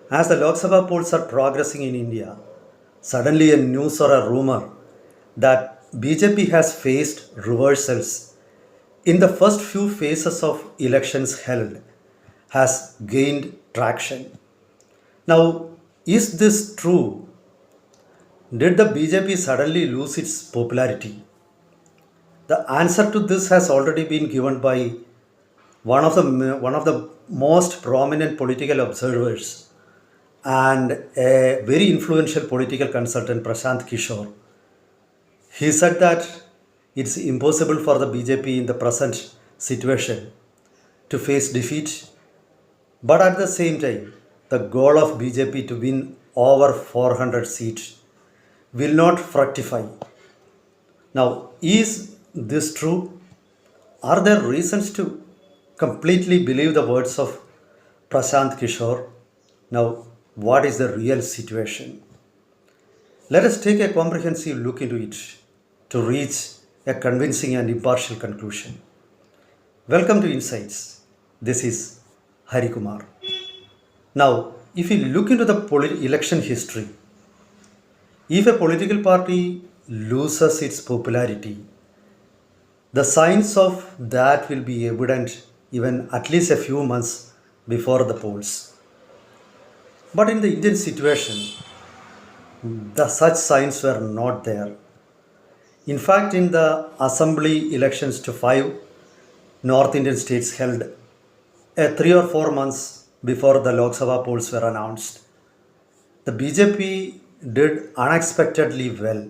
As the Lok Sabha polls are progressing in India, suddenly a news or a rumor that BJP has faced reversals in the first few phases of elections held has gained traction. Now, is this true? Did the BJP suddenly lose its popularity? The answer to this has already been given by one of the most prominent political observers and a very influential political consultant, Prashant Kishore. He said that it's impossible for the BJP in the present situation to face defeat, but at the same time, the goal of BJP to win over 400 seats will not fructify. Now, is this true? Are there reasons to completely believe the words of Prashant Kishore? Now, what is the real situation? Let us take a comprehensive look into it to reach a convincing and impartial conclusion. Welcome to Insights. This is Hari Kumar. Now, if we look into the election history, if a political party loses its popularity, the signs of that will be evident even at least a few months before the polls. But in the Indian situation, the such signs were not there. In fact, in the assembly elections to five North Indian states held 3 or 4 months before the Lok Sabha polls were announced, the BJP did unexpectedly well.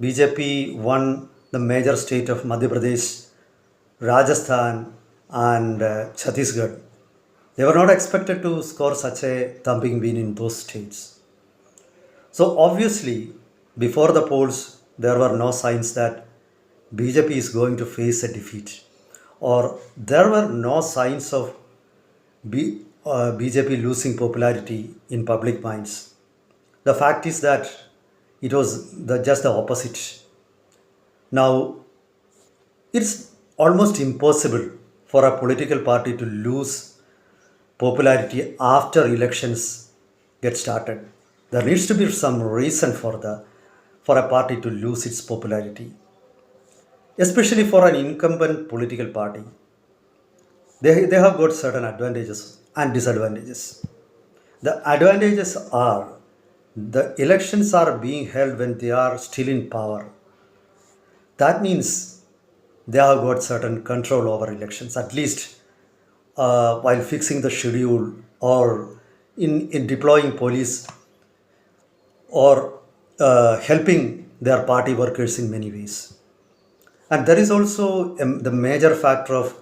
BJP won the major state of Madhya Pradesh, Rajasthan, and Chhattisgarh. They were not expected to score such a thumping win in those states. So obviously, before the polls, there were no signs that BJP is going to face a defeat, or there were no signs of BJP losing popularity in public minds. The fact is that it was just the opposite. Now, it's almost impossible for a political party to lose popularity after elections get started. There needs to be some reason for a party to lose its popularity, especially for an incumbent political party. They have got certain advantages and disadvantages. The advantages are the elections are being held when they are still in power. That means they have got certain control over elections, at least while fixing the schedule or in deploying police or helping their party workers in many ways. And there is also the major factor of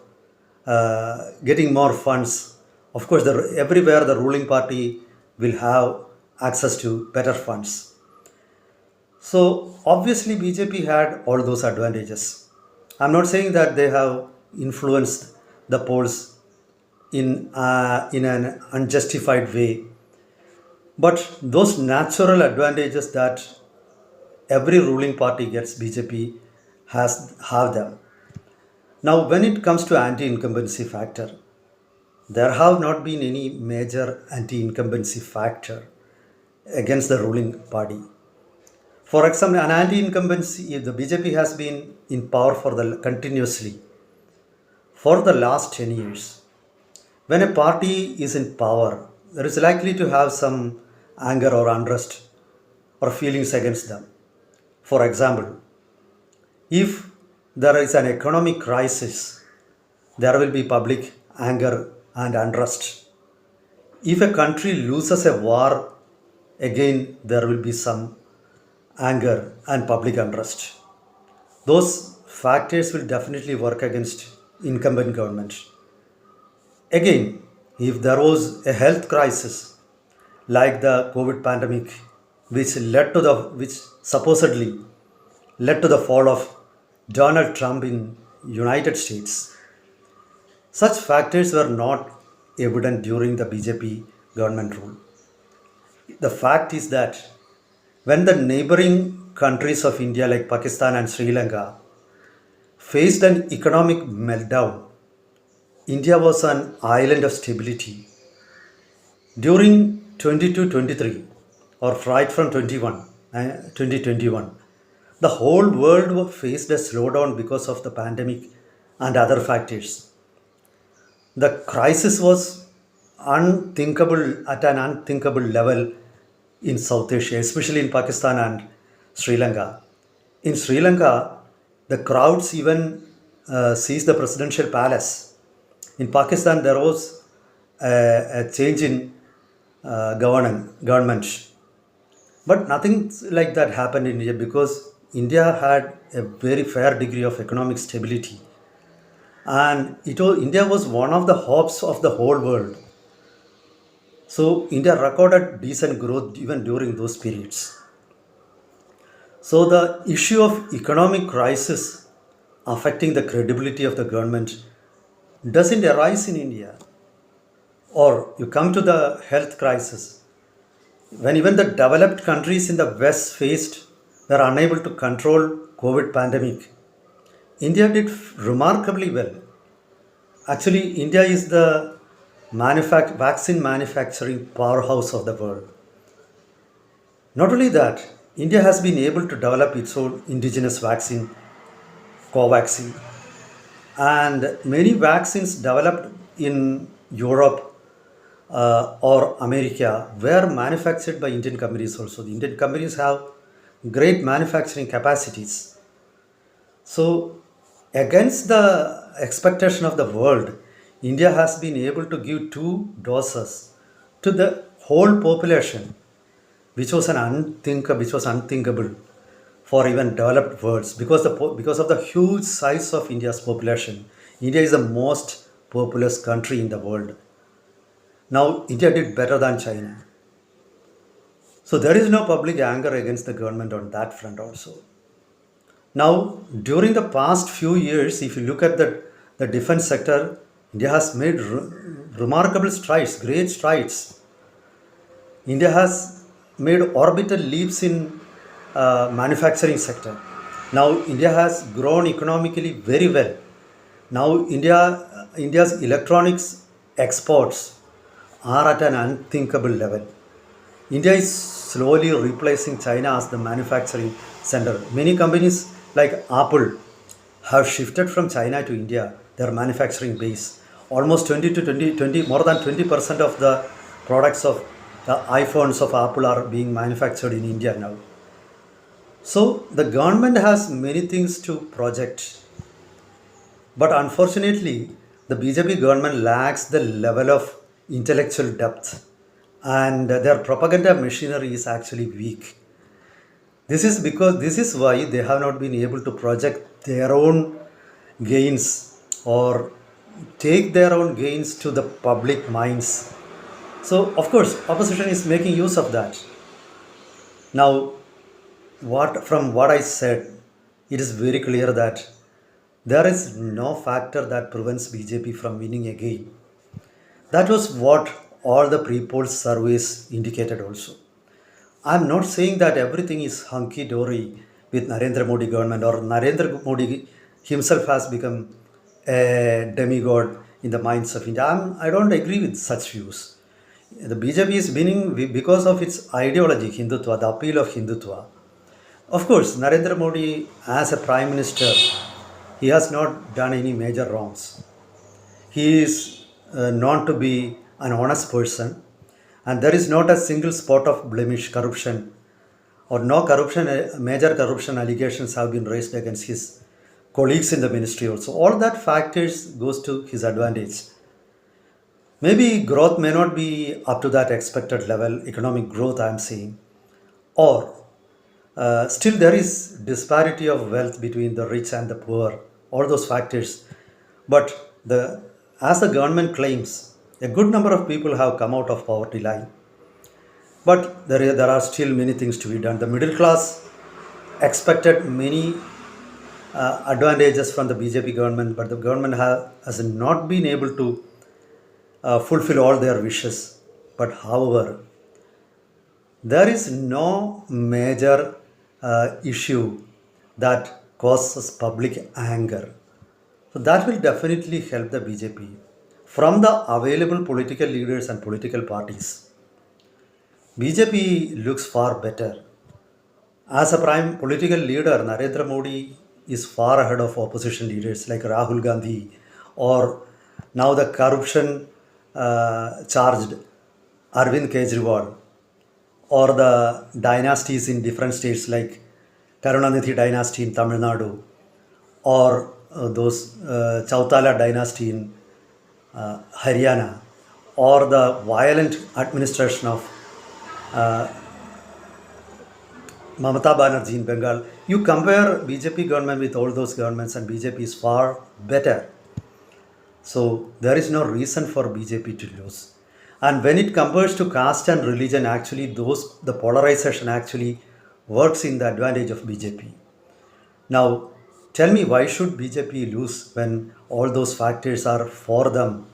getting more funds. Of course, everywhere the ruling party will have access to better funds. So obviously, BJP had all those advantages. I'm not saying that they have influenced the polls in an unjustified way, but those natural advantages that every ruling party gets, BJP has have them. Now, when it comes to anti-incumbency factor, there have not been any major anti-incumbency factor against the ruling party. For example, an anti-incumbency, the BJP has been in power continuously for the last 10 years. When a party is in power, there is likely to have some anger or unrest or feelings against them. For example, if there is an economic crisis, there will be public anger and unrest. If a country loses a war, again there will be some anger and public unrest. Those factors will definitely work against incumbent government. Again, if there was a health crisis like the COVID pandemic, which supposedly led to the fall of Donald Trump in United States, such factors were not evident during the BJP government rule. The fact is that when the neighboring countries of India like Pakistan and Sri Lanka faced an economic meltdown, India was an island of stability. During 2022-23 or right from 2021, the whole world faced a slowdown because of the pandemic and other factors. The crisis was unthinkable at an unthinkable level in South Asia, especially in Pakistan and Sri Lanka. In Sri Lanka, the crowds even seized the presidential palace. In Pakistan, there was a change in government, but nothing like that happened in India because India had a very fair degree of economic stability, and India was one of the hubs of the whole world. So India recorded decent growth even during those periods. So the issue of economic crisis affecting the credibility of the government doesn't arise in India. Or you come to the health crisis, when even the developed countries in the West were unable to control COVID pandemic. India did remarkably well. Actually, India is the vaccine manufacturing powerhouse of the world. Not only that, India has been able to develop its own indigenous vaccine, Covaxin, and many vaccines developed in Europe or America were manufactured by Indian companies also. The Indian companies have great manufacturing capacities. So, against the expectation of the world, India has been able to give two doses to the whole population, which was unthinkable for even developed worlds because of the huge size of India's population. India is the most populous country in the world. Now, India did better than China. So, there is no public anger against the government on that front also. Now, during the past few years, if you look at the defense sector, India has made remarkable strides, great strides. India has made orbital leaps in manufacturing sector. Now, India has grown economically very well. Now, India's electronics exports are at an unthinkable level. India is slowly replacing China as the manufacturing center. Many companies like Apple have shifted from China to India, their manufacturing base. Almost 20 to 20, more than 20% of the products of the iPhones of Apple are being manufactured in India now. So the government has many things to project. But unfortunately, the BJP government lacks the level of intellectual depth and their propaganda machinery is actually weak. This is why they have not been able to project their own gains or take their own gains to the public minds. So, of course, opposition is making use of that. Now, from what I said, it is very clear that there is no factor that prevents BJP from winning again. That was what all the pre-poll surveys indicated also. I'm not saying that everything is hunky-dory with Narendra Modi government or Narendra Modi himself has become a demigod in the minds of India. I don't agree with such views. The BJP is winning because of its ideology, Hindutva, the appeal of Hindutva. Of course, Narendra Modi as a prime minister, he has not done any major wrongs. He is known to be an honest person, and there is not a single spot of blemish, corruption, or no corruption, major corruption allegations have been raised against his colleagues in the ministry also. All that factors goes to his advantage. Maybe growth may not be up to that expected level, economic growth I am seeing, or still there is disparity of wealth between the rich and the poor, all those factors. But as the government claims, a good number of people have come out of poverty line. But there are still many things to be done. The middle class expected many advantages from the BJP government, but the government has not been able to fulfill all their wishes. But however, there is no major issue that causes public anger. So that will definitely help the BJP from the available political leaders and political parties. BJP looks far better. As a prime political leader, Narendra Modi is far ahead of opposition leaders like Rahul Gandhi or now the corruption charged Arvind Kejriwal or the dynasties in different states like Karunanidhi dynasty in Tamil Nadu or those Chautala dynasty in Haryana or the violent administration of Mamata Banerjee in Bengal. You compare BJP government with all those governments and BJP is far better. So there is no reason for BJP to lose. And when it compares to caste and religion, actually the polarization actually works in the advantage of BJP. Now, tell me why should BJP lose when all those factors are for them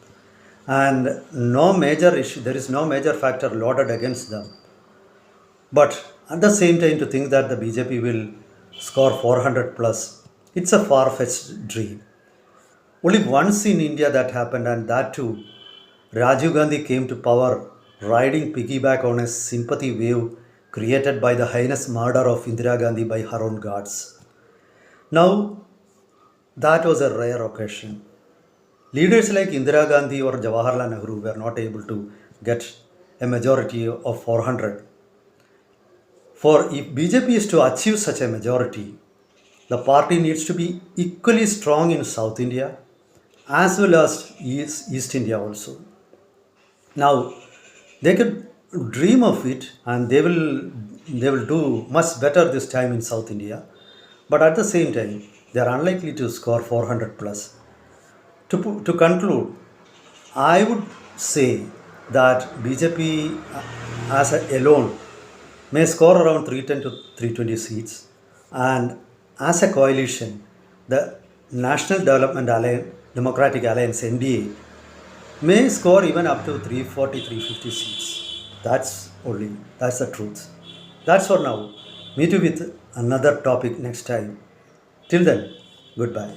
and no major issue, there is no major factor loaded against them. But at the same time, to think that the BJP will score 400 plus, it's a far fetched dream. Only once in India that happened, and that too, Rajiv Gandhi came to power riding piggyback on a sympathy wave created by the heinous murder of Indira Gandhi by her own guards. Now, that was a rare occasion. Leaders like Indira Gandhi or Jawaharlal Nehru were not able to get a majority of 400. For if BJP is to achieve such a majority, the party needs to be equally strong in South India as well as East India also. Now, they could dream of it and they will do much better this time in South India. But at the same time, they are unlikely to score 400 plus. To conclude, I would say that BJP alone may score around 310 to 320 seats, and as a coalition, the National Development Alliance, Democratic Alliance (NDA) may score even up to 340, 350 seats. That's the truth. That's for now. Meet you with another topic next time. Till then, goodbye.